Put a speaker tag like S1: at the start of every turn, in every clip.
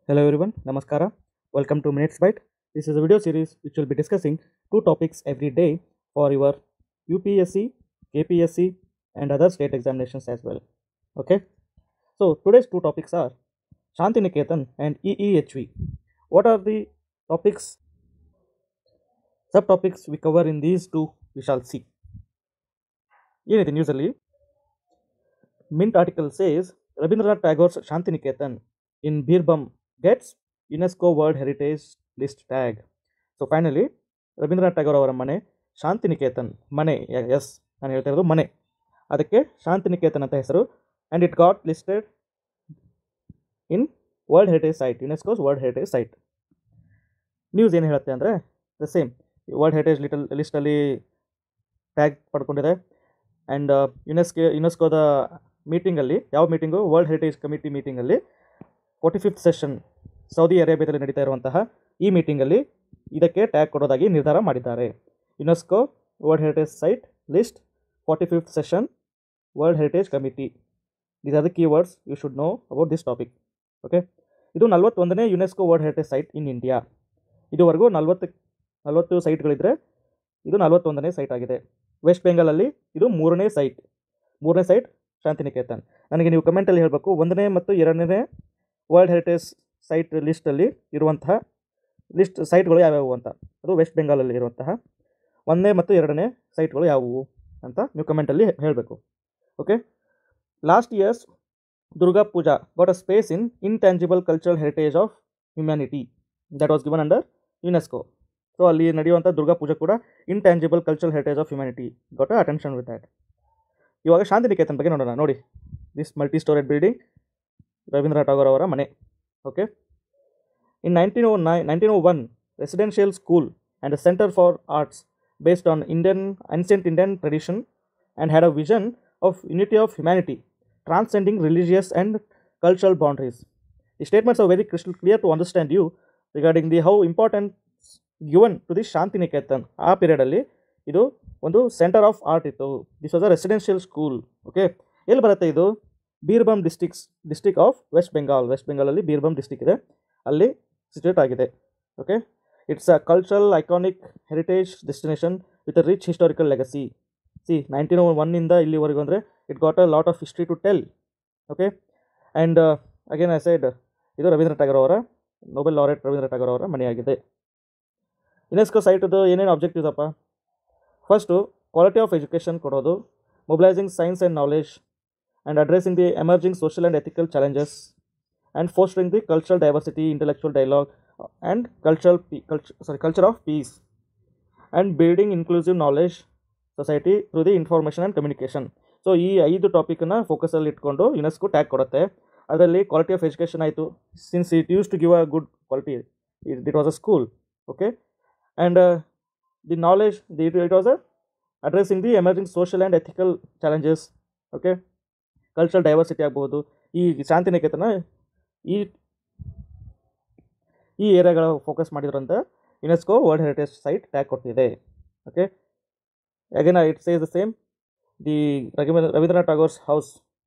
S1: Hello everyone, Namaskara. Welcome to Minutes Byte. This is a video series which will be discussing two topics every day for your UPSC, KPSC, and other state examinations as well. Okay. So today's two topics are Shantiniketan and EEHV. What are the topics, subtopics we cover in these two? We shall see. ಏನಿದೆ ನ್ಯೂಸಲ್ಲಿ mint article says Rabindranath Tagore's Shantiniketan in Birbhum gets UNESCO World Heritage List tag. So finally Rabindranath Tagore ಅವರ ಮನೆ ಶಾಂತಿನಿಕೇತನ್ ಮನೆ, S ನಾನು ಹೇಳ್ತಾ ಇರೋದು ಮನೆ, ಅದಕ್ಕೆ ಶಾಂತಿನಿಕೇತನ್ ಅಂತ ಹೆಸರು. And it got listed in world heritage site, UNESCO's world heritage site. News ಏನು ಹೇಳುತ್ತೆ ಅಂದರೆ ದ ಸೇಮ್ ವರ್ಲ್ಡ್ ಹೆರಿಟೇಜ್ ಲಿಸ್ಟಲ್ಲಿ ಟ್ಯಾಗ್ ಪಡ್ಕೊಂಡಿದೆ. ಆ್ಯಂಡ್ ಯುನೆಸ್ಕೋದ ಮೀಟಿಂಗಲ್ಲಿ, ಯಾವ ಮೀಟಿಂಗು, ವರ್ಲ್ಡ್ ಹೆರಿಟೇಜ್ ಕಮಿಟಿ ಮೀಟಿಂಗಲ್ಲಿ 45th ಸೆಷನ್ ಸೌದಿ ಅರೇಬಿಯಾದಲ್ಲಿ ನಡೀತಾ ಇರುವಂತಹ ಈ ಮೀಟಿಂಗಲ್ಲಿ ಇದಕ್ಕೆ ಟ್ಯಾಗ್ ಕೊಡೋದಾಗಿ ನಿರ್ಧಾರ ಮಾಡಿದ್ದಾರೆ. UNESCO world heritage site list 45th session world heritage committee. These are the keywords you should know about this topic. Okay, ಇದು 41ನೇ UNESCO world heritage site in India. ಇದುವರೆಗೂ 40 ಸೈಟ್ಗಳಿದ್ರೆ ಇದು 41ನೇ ಸೈಟ್ ಆಗಿದೆ. ವೆಸ್ಟ್ ಬೆಂಗಾಲಲ್ಲಿ ಇದು ಮೂರನೇ ಸೈಟ್ ಶಾಂತಿನಿಕೇತನ್. ನನಗೆ ನೀವು ಕಮೆಂಟಲ್ಲಿ ಹೇಳಬೇಕು 1ನೇ ಮತ್ತು 2ನೇ ವರ್ಲ್ಡ್ ಹೆರಿಟೇಜ್ ಸೈಟ್ ಲಿಸ್ಟಲ್ಲಿ ಇರುವಂತಹ ಸೈಟ್ಗಳು ಯಾವ್ಯಾವು ಅಂತ. ಅದು ವೆಸ್ಟ್ ಬೆಂಗಾಲಲ್ಲಿ ಇರುವಂತಹ 1ನೇ ಮತ್ತು 2ನೇ ಸೈಟ್ಗಳು ಯಾವುವು ಅಂತ ನೀವು ಕಮೆಂಟಲ್ಲಿ ಹೇಳಬೇಕು. Okay, last years Durga Puja got a space in intangible cultural heritage of humanity that was given under UNESCO. So ಅಲ್ಲಿ ನಡೆಯುವಂಥ ದುರ್ಗಾ ಪೂಜಾ ಕೂಡ intangible cultural heritage of humanity got a attention with that. ಇವಾಗ ಶಾಂತಿನಿಕೇತನ್ ಬಗ್ಗೆ ನೋಡೋಣ. ನೋಡಿ, this multi storeyed building, Rabindranath Tagore ಅವರ ಮನೆ. Okay, in 1901 residential school and a centre for arts based on ancient Indian tradition and had a vision of unity of humanity transcending religious and cultural boundaries. The statements are very crystal clear to understand you regarding the how important given to this Shantiniketan. ಆ ಪೀರಿಯಡಲ್ಲಿ ಇದು ಒಂದು centre of art ಇತ್ತು. This was a residential school. Okay, ಎಲ್ಲಿ ಬರುತ್ತೆ ಇದು? Birbhum district of west ಬೆಂಗಾಲಲ್ಲಿ Birbhum district ಇದೆ, ಅಲ್ಲಿ ಸಿಚುವೇಟ್ ಆಗಿದೆ. Okay, it's a cultural iconic heritage destination with a rich historical legacy. ಸಿ 1901 ಇಲ್ಲಿವರೆಗೂ ಅಂದರೆ it got a lot of history to tell. Okay, and again I side ಇದು ರವೀಂದ್ರನಾಥ್ ಟ್ಯಾಗೋರ್ ಅವರ, ನೊಬೆಲ್ ಲಾರೆಟ್ ರವೀಂದ್ರನಾಥ್ ಟ್ಯಾಗೋರ್ ಅವರ ಮನೆಯಾಗಿದೆ. ಯುನೆಸ್ಕೋ ಸೈಟದು ಏನೇನು ಆಬ್ಜೆಕ್ಟಿವ್ಸ್ ಅಪ್ಪ? ಫಸ್ಟು ಕ್ವಾಲಿಟಿ ಆಫ್ ಎಜುಕೇಷನ್ ಕೊಡೋದು, mobilising science and knowledge and addressing the emerging social and ethical challenges, and fostering the cultural diversity, intellectual dialogue, and culture of peace, and building inclusive knowledge society through the information and communication. So ಈ 5 ಟಾಪಿಕನ್ನು ಫೋಕಸಲ್ಲಿ ಇಟ್ಕೊಂಡು UNESCO tag ಕೊಡುತ್ತೆ. ಅದರಲ್ಲಿ quality of education ಆಯಿತು, since it use to give a good quality, it was a school. Okay, and the knowledge it was addressing the emerging social and ethical challenges. Okay, cultural diversity ಆಗ್ಬೋದು. ಈ ಶಾಂತಿನಿಕೇತನ ಈ ಏರಿಯಾಗಳ focus ಮಾಡಿದ್ರಂತ UNESCO world heritage site tag ಕೊಟ್ಟಿದೆ. Okay, again it says the same. The Rabindranath Tagore's house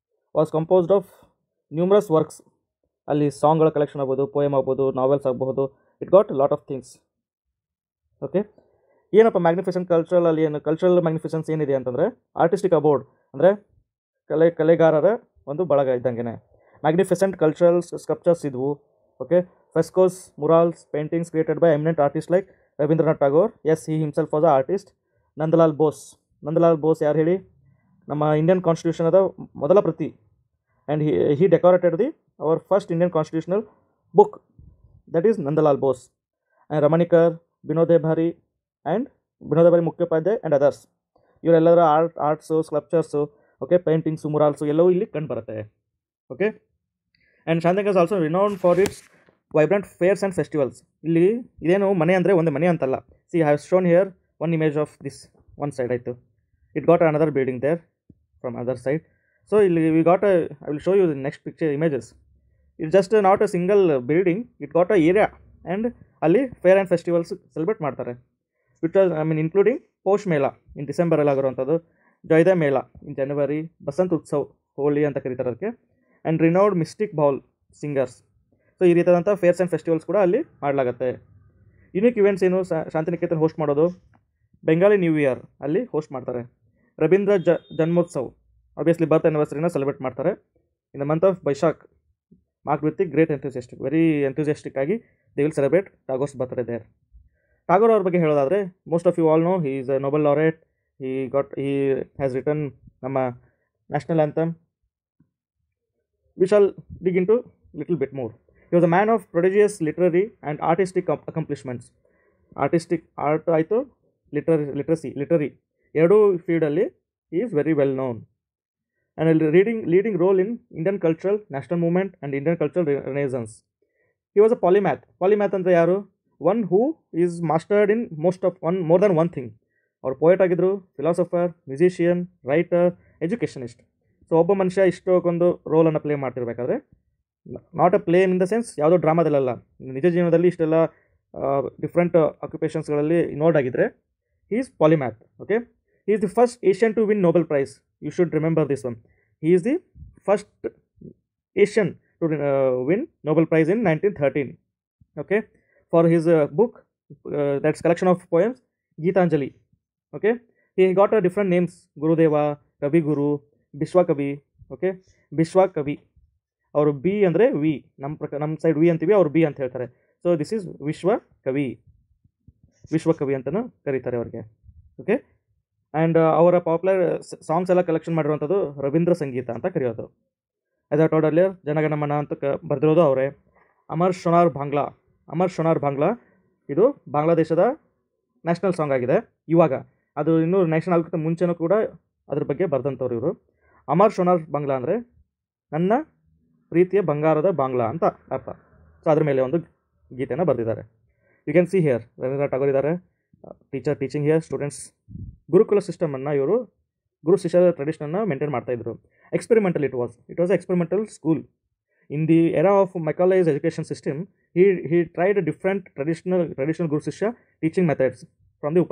S1: was composed of numerous works. ಅಲ್ಲಿ ಸಾಂಗ್ಗಳ collection ಆಗ್ಬೋದು, poem ಆಗ್ಬೋದು, novels ಆಗಬಹುದು. It got lot of things. Okay, ಏನಪ್ಪ ಮ್ಯಾಗ್ನಿಫಿಸೆಂಟ್ ಅಲ್ಲಿ ಏನು ಕಲ್ಚರಲ್ ಮ್ಯಾಗ್ನಿಫಿಸೆನ್ಸ್ ಏನಿದೆ ಅಂತಂದರೆ ಆರ್ಟಿಸ್ಟಿಕ್ ಅಬೋರ್ಡ್ ಅಂದರೆ ಕಲೆಗಾರರ ಒಂದು ಬಳಗ ಇದ್ದಂಗೆ. ಮ್ಯಾಗ್ನಿಫಿಸೆಂಟ್ ಕಲ್ಚರಲ್ ಸ್ಕಲ್ಪ್ಚರ್ಸ್ ಇದ್ವು. Okay, frescoes, murals, paintings created by eminent artist like Rabindranath Tagore. Yes, he himself was a artist. Nandalal Bose ಯಾರು ಹೇಳಿ? ನಮ್ಮ ಇಂಡಿಯನ್ ಕಾನ್ಸ್ಟಿಟ್ಯೂಷನದ ಮೊದಲ ಪ್ರತಿ. And he decorated our first Indian constitutional book, that is Nandalal Bose. And Ramkinkar, Vinod Behari Mukhopadhyay and others. ಇವರೆಲ್ಲರ arts, sculptures, okay, paintings, murals ಎಲ್ಲವೂ ಇಲ್ಲಿ ಕಂಡು ಬರುತ್ತೆ. Okay, and Shantiniketan is also renowned for it's vibrant fairs and festivals. ಇಲ್ಲಿ ಇದೇನು ಮನೆ ಅಂದರೆ ಒಂದು ಮನೆ ಅಂತಲ್ಲ. See have shown here one image of this one side ಆಯಿತು. It got another building there from other side. So ಇಲ್ಲಿ we got I will show you the next picture images. It's just not a single building, it got a area. And ಅಲ್ಲಿ fair and festivals celebrate ಮಾಡ್ತಾರೆ. Which was including Poush Mela in ಡಿಸೆಂಬರಲ್ಲಿ ಆಗಿರುವಂಥದ್ದು, ಜೈದ ಮೇಳ ಇನ್ ಜನವರಿ, ಬಸಂತ್ ಉತ್ಸವ್, ಹೋಳಿ ಅಂತ ಕರೀತಾರೆ ಅದಕ್ಕೆ, and renowned mystic Baul singers. So ಈ ರೀತಿಯಾದಂಥ fairs and festivals ಕೂಡ ಅಲ್ಲಿ ಮಾಡಲಾಗುತ್ತೆ. ಯುನಿಕ್ ಇವೆಂಟ್ಸ್ ಏನು ಶಾಂತಿನಿಕೇತನ್ ಹೋಸ್ಟ್ ಮಾಡೋದು, ಬೆಂಗಾಲಿ ನ್ಯೂ ಇಯರ್ ಅಲ್ಲಿ ಹೋಸ್ಟ್ ಮಾಡ್ತಾರೆ. ರವೀಂದ್ರ ಜನ್ಮೋತ್ಸವ್ ಆಬ್ವಿಯಸ್ಲಿ ಬರ್ತ್ ಆ್ಯನಿವರ್ಸರಿನ ಸೆಲೆಬ್ರೇಟ್ ಮಾಡ್ತಾರೆ. In the month of Baishakh mark with great enthusiastic, very enthusiastic ಆಗಿ they will celebrate Tagore's birthday there. Tagore ಅವ್ರ ಬಗ್ಗೆ ಹೇಳೋದಾದರೆ most of you all know he is a Nobel laureate. He has written ನಮ್ಮ national anthem. We shall dig into little bit more. He was a man of prodigious literary and artistic ಅಕಂಪ್ಲಿಷ್ಮೆಂಟ್ಸ್. Art ಆಯಿತು, literary ಎರಡೂ ಫೀಲ್ಡಲ್ಲಿ he is very well known and a leading role in Indian cultural national movement and Indian cultural renaissance. He was a polymath andre yaru, one who is mastered in more than one thing. Or poet agidru, philosopher, musician, writer, educationist. So obba manusha ishtokondu role anna play ಮಾಡ್ತಿರಬೇಕಾದ್ರೆ, not a play in the sense ಯಾವುದೋ ಡ್ರಾಮಾದಲ್ಲ, ನಿಜ ಜೀವನದಲ್ಲಿ ಇಷ್ಟೆಲ್ಲ different ಆಕ್ಯುಪೇಷನ್ಸ್ಗಳಲ್ಲಿ involve ಆಗಿದ್ರೆ he is polymath. Okay, he is the first Asian to win Nobel Prize. You should remember this one. He is the first Asian to win Nobel Prize in 1913. Okay, for his book, that's collection of poems, Geetanjali. Okay, he got different names: Gurudeva, Kavi Guru, Bishwa Kavi. Okay, Bishwa Kavi. Our B andre V. Nam side V antivi, our B anta ಹೇಳ್ತಾರೆ. So this is Vishwa Kavi. ವಿಶ್ವಕವಿ ಅಂತಲೂ ಕರೀತಾರೆ ಅವ್ರಿಗೆ. Okay, and ಅವರ popular songs ಎಲ್ಲ collection ಮಾಡಿರುವಂಥದ್ದು ರವೀಂದ್ರ ಸಂಗೀತ ಅಂತ ಕರೆಯೋದು. As I told earlier, Jana Gana Mana ಅಂತ ಬರೆದಿರೋದು ಅವರೇ. ಅಮರ್ ಶೊನಾರ್ ಬಾಂಗ್ಲಾ ಇದು ಬಾಂಗ್ಲಾದೇಶದ ನ್ಯಾಷನಲ್ ಸಾಂಗ್ ಆಗಿದೆ ಇವಾಗ. ಅದು ಇನ್ನೂ ನ್ಯಾಷನಲ್ ಆಗೋಕ್ಕಿಂತ ಮುಂಚೆನೂ ಕೂಡ ಅದ್ರ ಬಗ್ಗೆ ಬರೆದಂಥವ್ರು ಇವರು. ಅಮರ್ ಶೊನಾರ್ ಬಾಂಗ್ಲಾ ಅಂದರೆ ನನ್ನ ಪ್ರೀತಿಯ ಬಂಗಾರದ ಬಾಂಗ್ಲಾ ಅಂತ ಅರ್ಥ. ಸೊ ಅದ್ರ ಮೇಲೆ ಒಂದು ಗೀತೆನ ಬರೆದಿದ್ದಾರೆ. You can see here Rabindranath Tagore ಇದ್ದಾರೆ, teacher teaching here students. Gurukul ಸಿಸ್ಟಮನ್ನು ಇವರು ಗುರು ಶಿಷ್ಯರ ಟ್ರೆಡಿಷನನ್ನು ಮೇಂಟೈನ್ ಮಾಡ್ತಾಯಿದ್ರು. Experimental it was experimental school. In the era of Macaulay's education system, he tried different traditional guru shishya teaching methods from the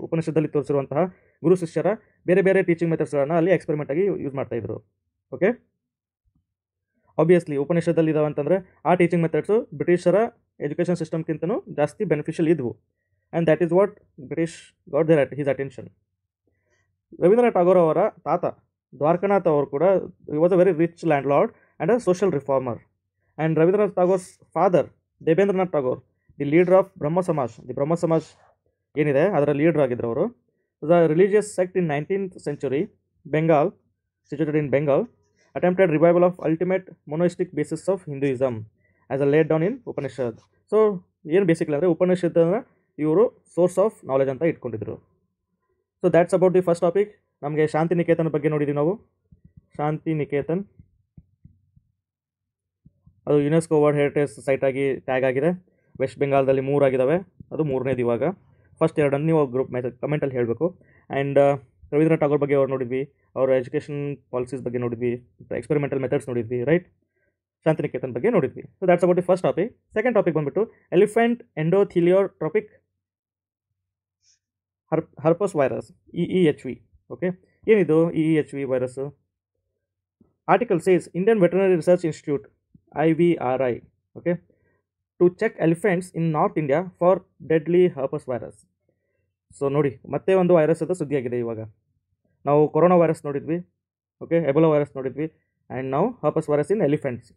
S1: ಉಪನಿಷತ್ತಲ್ಲಿ ತೋರಿಸಿರುವಂತಹ ಗುರು ಶಿಷ್ಯರ ಬೇರೆ ಬೇರೆ ಟೀಚಿಂಗ್ ಮೆಥಡ್ಸ್ಗಳನ್ನು ಅಲ್ಲಿ ಎಕ್ಸ್ಪೆರಿಮೆಂಟ್ ಆಗಿ ಯೂಸ್ ಮಾಡ್ತಾಯಿದ್ರು. ಓಕೆ, ಆಬ್ವಿಯಸ್ಲಿ ಉಪನಿಷತ್ತಲ್ಲಿ ಇದಾವೆ ಅಂತಂದರೆ ಆ ಟೀಚಿಂಗ್ ಮೆಥಡ್ಸು ಬ್ರಿಟಿಷರ ಎಜುಕೇಷನ್ ಸಿಸ್ಟಮ್ಗಿಂತನೂ ಜಾಸ್ತಿ ಬೆನಿಫಿಷಿಯಲ್ ಇದ್ವು. And that is what British got there his attention. Rabindranath Tagore ಅವರ ತಾತ ದ್ವಾರಕಾನಾಥ್ ಅವರು ಕೂಡ was a very rich landlord and a social reformer. And Rabindranath Tagore's father Debendranath Tagore, the leader of Brahmo Samaj ಏನಿದೆ ಅದರ ಲೀಡರ್ ಆಗಿದ್ದರು ಅವರು. The religious sect in 19th century, Bengal, situated in Bengal, attempted revival of ultimate monoistic basis of Hinduism as a laid down in Upanishad. So ಏನು basically ಅಂದರೆ ಉಪನಿಷತ್ತನ್ನು ಇವರು source of knowledge ಅಂತ ಇಟ್ಕೊಂಡಿದ್ರು. So that's about the first topic. ನಮಗೆ ಶಾಂತಿನಿಕೇತನ ಬಗ್ಗೆ ನೋಡಿದ್ದೀವಿ ನಾವು. ಶಾಂತಿನಿಕೇತನ್ ಅದು ಯುನೆಸ್ಕೋ ವರ್ಲ್ಡ್ ಹೆರಿಟೇಜ್ ಸೈಟ್ ಆಗಿ ಟ್ಯಾಗ್ ಆಗಿದೆ. ವೆಸ್ಟ್ ಬೆಂಗಾಲ್ದಲ್ಲಿ 3 ಆಗಿದ್ದಾವೆ, ಅದು 3ನೇದು ಇವಾಗ. ಫಸ್ಟ್ 2 ನೀವು ಗ್ರೂಪ್ ಕಮೆಂಟಲ್ಲಿ ಹೇಳಬೇಕು. ಆ್ಯಂಡ್ ರವೀಂದ್ರನಾಥ್ ಟಾಗೋರ್ ಬಗ್ಗೆ ಅವ್ರು ನೋಡಿದ್ವಿ, ಅವರ ಎಜುಕೇಷನ್ ಪಾಲಿಸೀಸ್ ಬಗ್ಗೆ ನೋಡಿದ್ವಿ, ಎಕ್ಸ್ಪೆರಿಮೆಂಟಲ್ ಮೆಥಡ್ಸ್ ನೋಡಿದ್ವಿ, ರೈಟ್. ಶಾಂತಿನಿಕೇತನ್ ಬಗ್ಗೆ ನೋಡಿದ್ವಿ. So that's about the first topic. Second topic ಬಂದುಬಿಟ್ಟು elephant endotheliotropic herpes virus, EEHV. Okay, ಏನಿದು EEHV virus? Article says Indian veterinary research institute IVRI, okay, to check elephants in north India for deadly herpes virus. So ನೋಡಿ, ಮತ್ತೆ ಒಂದು virus ಅದು ಸುದ್ದಿಯಾಗಿದೆ ಇವಾಗ. ನಾವು corona virus ನೋಡಿದ್ವಿ, ಓಕೆ, ಎಬೋಲಾ ವೈರಸ್ ನೋಡಿದ್ವಿ, ಆ್ಯಂಡ್ ನಾವು herpes virus in elephants.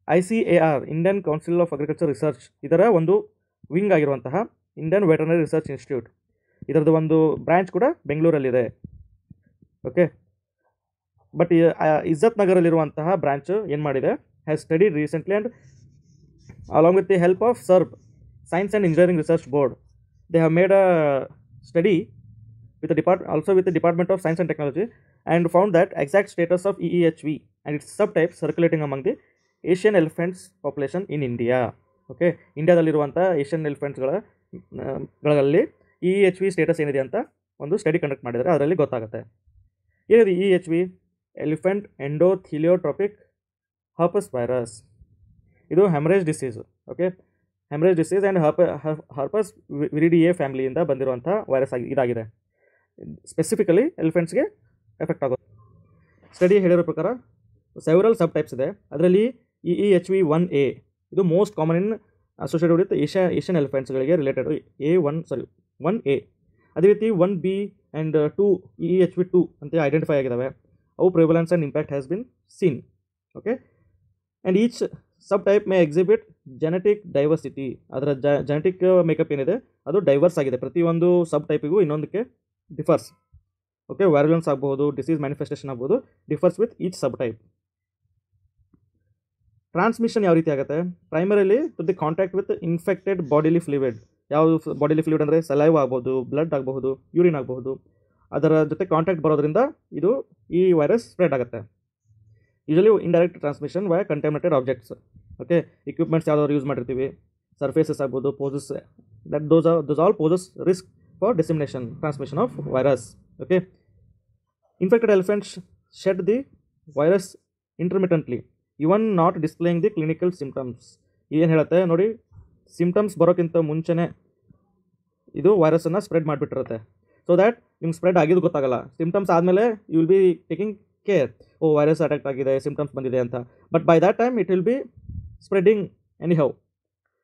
S1: ICAR, Indian council of agriculture research, ಇದರ ಒಂದು ವಿಂಗ್ ಆಗಿರುವಂತಹ ಇಂಡಿಯನ್ ವೆಟರ್ನರಿ ರಿಸರ್ಚ್ ಇನ್ಸ್ಟಿಟ್ಯೂಟ್, ಇದರದ್ದು ಒಂದು ಬ್ರ್ಯಾಂಚ್ ಕೂಡ ಬೆಂಗಳೂರಲ್ಲಿದೆ. ಓಕೆ, ಬಟ್ ಇಜ್ಜತ್ ನಗರಲ್ಲಿರುವಂತಹ ಬ್ರಾಂಚ್ ಏನು ಮಾಡಿದೆ, has studied recently and along with the help of SERB, Science and Engineering Research Board, they have made a study with the Department of Science and Technology and found that exact status of EEHV and its subtypes circulating among the Asian elephants population in India. Okay, ಇಂಡಿಯಾದಲ್ಲಿರುವಂಥ Asian ಎಲಿಫೆಂಟ್ಸ್ಗಳಲ್ಲಿ EEHV status ಏನಿದೆ ಅಂತ ಒಂದು study conduct ಮಾಡಿದರೆ ಅದರಲ್ಲಿ ಗೊತ್ತಾಗುತ್ತೆ. ಏನಿದೆ EEHV? Elephant endotheliotropic herpes virus. ಇದು haemorrhage disease. Okay, haemorrhage disease and herpesviridae ಫ್ಯಾಮಿಲಿಯಿಂದ ಬಂದಿರುವಂಥ ವೈರಸ್ ಇದಾಗಿದೆ. ಸ್ಪೆಸಿಫಿಕಲಿ ಎಲಿಫೆಂಟ್ಸ್ಗೆ ಎಫೆಕ್ಟ್ ಆಗೋದು. ಸ್ಟಡಿ ಹೇಳಿರೋ ಪ್ರಕಾರ ಸೆವರಲ್ ಸಬ್ ಟೈಪ್ಸ್ ಇದೆ. ಅದರಲ್ಲಿ EEHV1A ಇದು most common in associated with Asian ಎಲಿಫೆಂಟ್ಸ್ಗಳಿಗೆ ರಿಲೇಟೆಡ್ ಒನ್ ಎ. ಅದೇ ರೀತಿ 1B ಆ್ಯಂಡ್ 2 EEHV2 ಅಂತ ಐಡೆಂಟಿಫೈ ಆಗಿದ್ದಾವೆ. ಅವು prevalence and impact has been seen. Okay, and each sub type may exhibit genetic diversity. ಅದರ ಜೆನೆಟಿಕ್ ಮೇಕಪ್ ಏನಿದೆ ಅದು ಡೈವರ್ಸ್ ಆಗಿದೆ, ಪ್ರತಿಯೊಂದು ಸಬ್ ಟೈಪಿಗೂ ಇನ್ನೊಂದಕ್ಕೆ ಡಿಫರ್ಸ್. ಓಕೆ, ವ್ಯಾರುಲೆನ್ಸ್ ಆಗ್ಬೋದು, ಡಿಸೀಸ್ ಮ್ಯಾನಿಫೆಸ್ಟೇಷನ್ ಆಗ್ಬೋದು, differs with each sub type. Transmission ಯಾವ ರೀತಿ ಆಗುತ್ತೆ? Primarily to the contact with infected bodily fluid. ಯಾವುದು ಬಾಡಿಲಿ ಫ್ಲೂಯಿಡ್ ಅಂದರೆ ಸಲೈವ್ ಆಗ್ಬೋದು, ಬ್ಲಡ್ ಆಗಬಹುದು, ಯೂರಿನ್ ಆಗಬಹುದು. ಅದರ ಜೊತೆ ಕಾಂಟ್ಯಾಕ್ಟ್ ಬರೋದ್ರಿಂದ ಈ ವೈರಸ್ ಸ್ಪ್ರೆಡ್ ಆಗುತ್ತೆ. Usually indirect transmission via contaminated objects. Okay, equipments ಯಾವ್ದಾದ್ರು ಯೂಸ್ ಮಾಡಿರ್ತೀವಿ, ಸರ್ಫೇಸಸ್ ಆಗ್ಬೋದು, poses, those all poses risk for dissemination, transmission of virus. Okay, infected elephants shed the virus intermittently, even not displaying the clinical symptoms. ಏನು ಹೇಳುತ್ತೆ ನೋಡಿ, symptoms ಬರೋಕ್ಕಿಂತ ಮುಂಚೆನೇ ಇದು ವೈರಸನ್ನು ಸ್ಪ್ರೆಡ್ ಮಾಡಿಬಿಟ್ಟಿರುತ್ತೆ. ಸೊ ದ್ಯಾಟ್ ನಿಮ್ಗೆ ಸ್ಪ್ರೆಡ್ ಆಗಿದ್ದು ಗೊತ್ತಾಗಲ್ಲ. ಸಿಂಪ್ಟಮ್ಸ್ ಆದಮೇಲೆ you will be taking care, oh virus attack ಆಗಿದೆ, ಸಿಂಪ್ಟಮ್ಸ್ ಬಂದಿದೆ ಅಂತ. But by that time it will be spreading anyhow.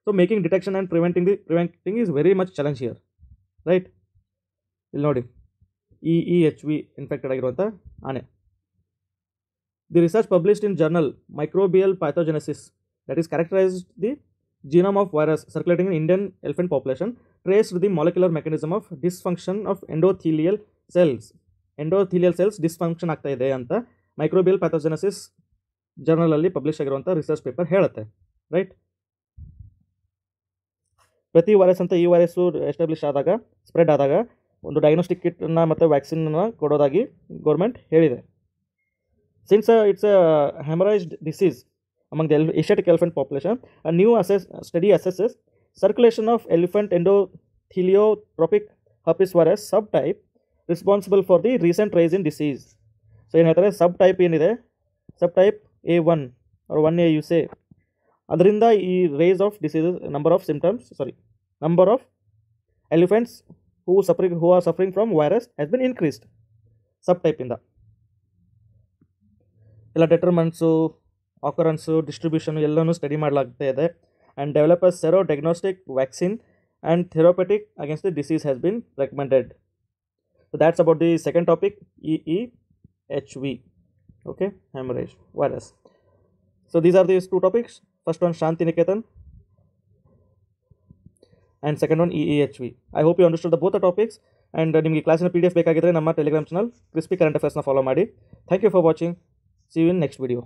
S1: So making detection and preventing is very much challenge here, right? ಇಲ್ಲಿ ನೋಡಿ, EEHV infected ಆಗಿರುವಂಥ ಆನೆ. The research published in journal microbial pathogenesis that is characterized the genome of virus circulating in Indian elephant population, traced the molecular mechanism of dysfunction of endothelial cells. Endothelial cells dysfunction ಆಗ್ತಾ ಇದೆ ಅಂತ microbial ಪ್ಯಾಥೋಜೆನೆಸಿಸ್ ಜರ್ನಲಲ್ಲಿ publish ಆಗಿರುವಂಥ research paper ಹೇಳುತ್ತೆ, right? ಪ್ರತಿ virus ಅಂತ ಈ virus establish ಆದಾಗ, spread ಆದಾಗ ಒಂದು ಡಯಾಗ್ನೋಸ್ಟಿಕ್ ಕಿಟ್ನ ಮತ್ತು ವ್ಯಾಕ್ಸಿನ್ನ ಕೊಡೋದಾಗಿ ಗೌರ್ಮೆಂಟ್ ಹೇಳಿದೆ. Since it's a haemorrhagic disease among the Asiatic elephant population, a new study assesses circulation of elephant endotheliotropic herpes virus subtype responsible for the recent rise in disease. So ಏನು ಹೇಳ್ತಾರೆ, subtype ಏನಿದೆ, subtype A1 or 1A you say, ಅದರಿಂದ ಈ raise of diseases, number of elephants who are suffering from virus has been increased. ಸಬ್ ಟೈಪಿಂದ ಎಲ್ಲ determinants, occurrence, distribution ಎಲ್ಲನೂ study ಮಾಡಲಾಗ್ತಾ ಇದೆ. And develop a serodiagnostic vaccine and therapeutic against the disease has been recommended. So that's about the second topic, EEHV, okay, hemorrhage virus. So these are these two topics. First one Shanti Niketan and second one EEHV. I hope you understood the both the topics. And ನಿಮಗೆ ಕ್ಲಾಸಿನ PDF ಬೇಕಾಗಿದ್ದರೆ ನಮ್ಮ Telegram channel crispy current ಅಫೇರ್ಸ್ನ follow ಮಾಡಿ. Thank you for watching. See you in next video.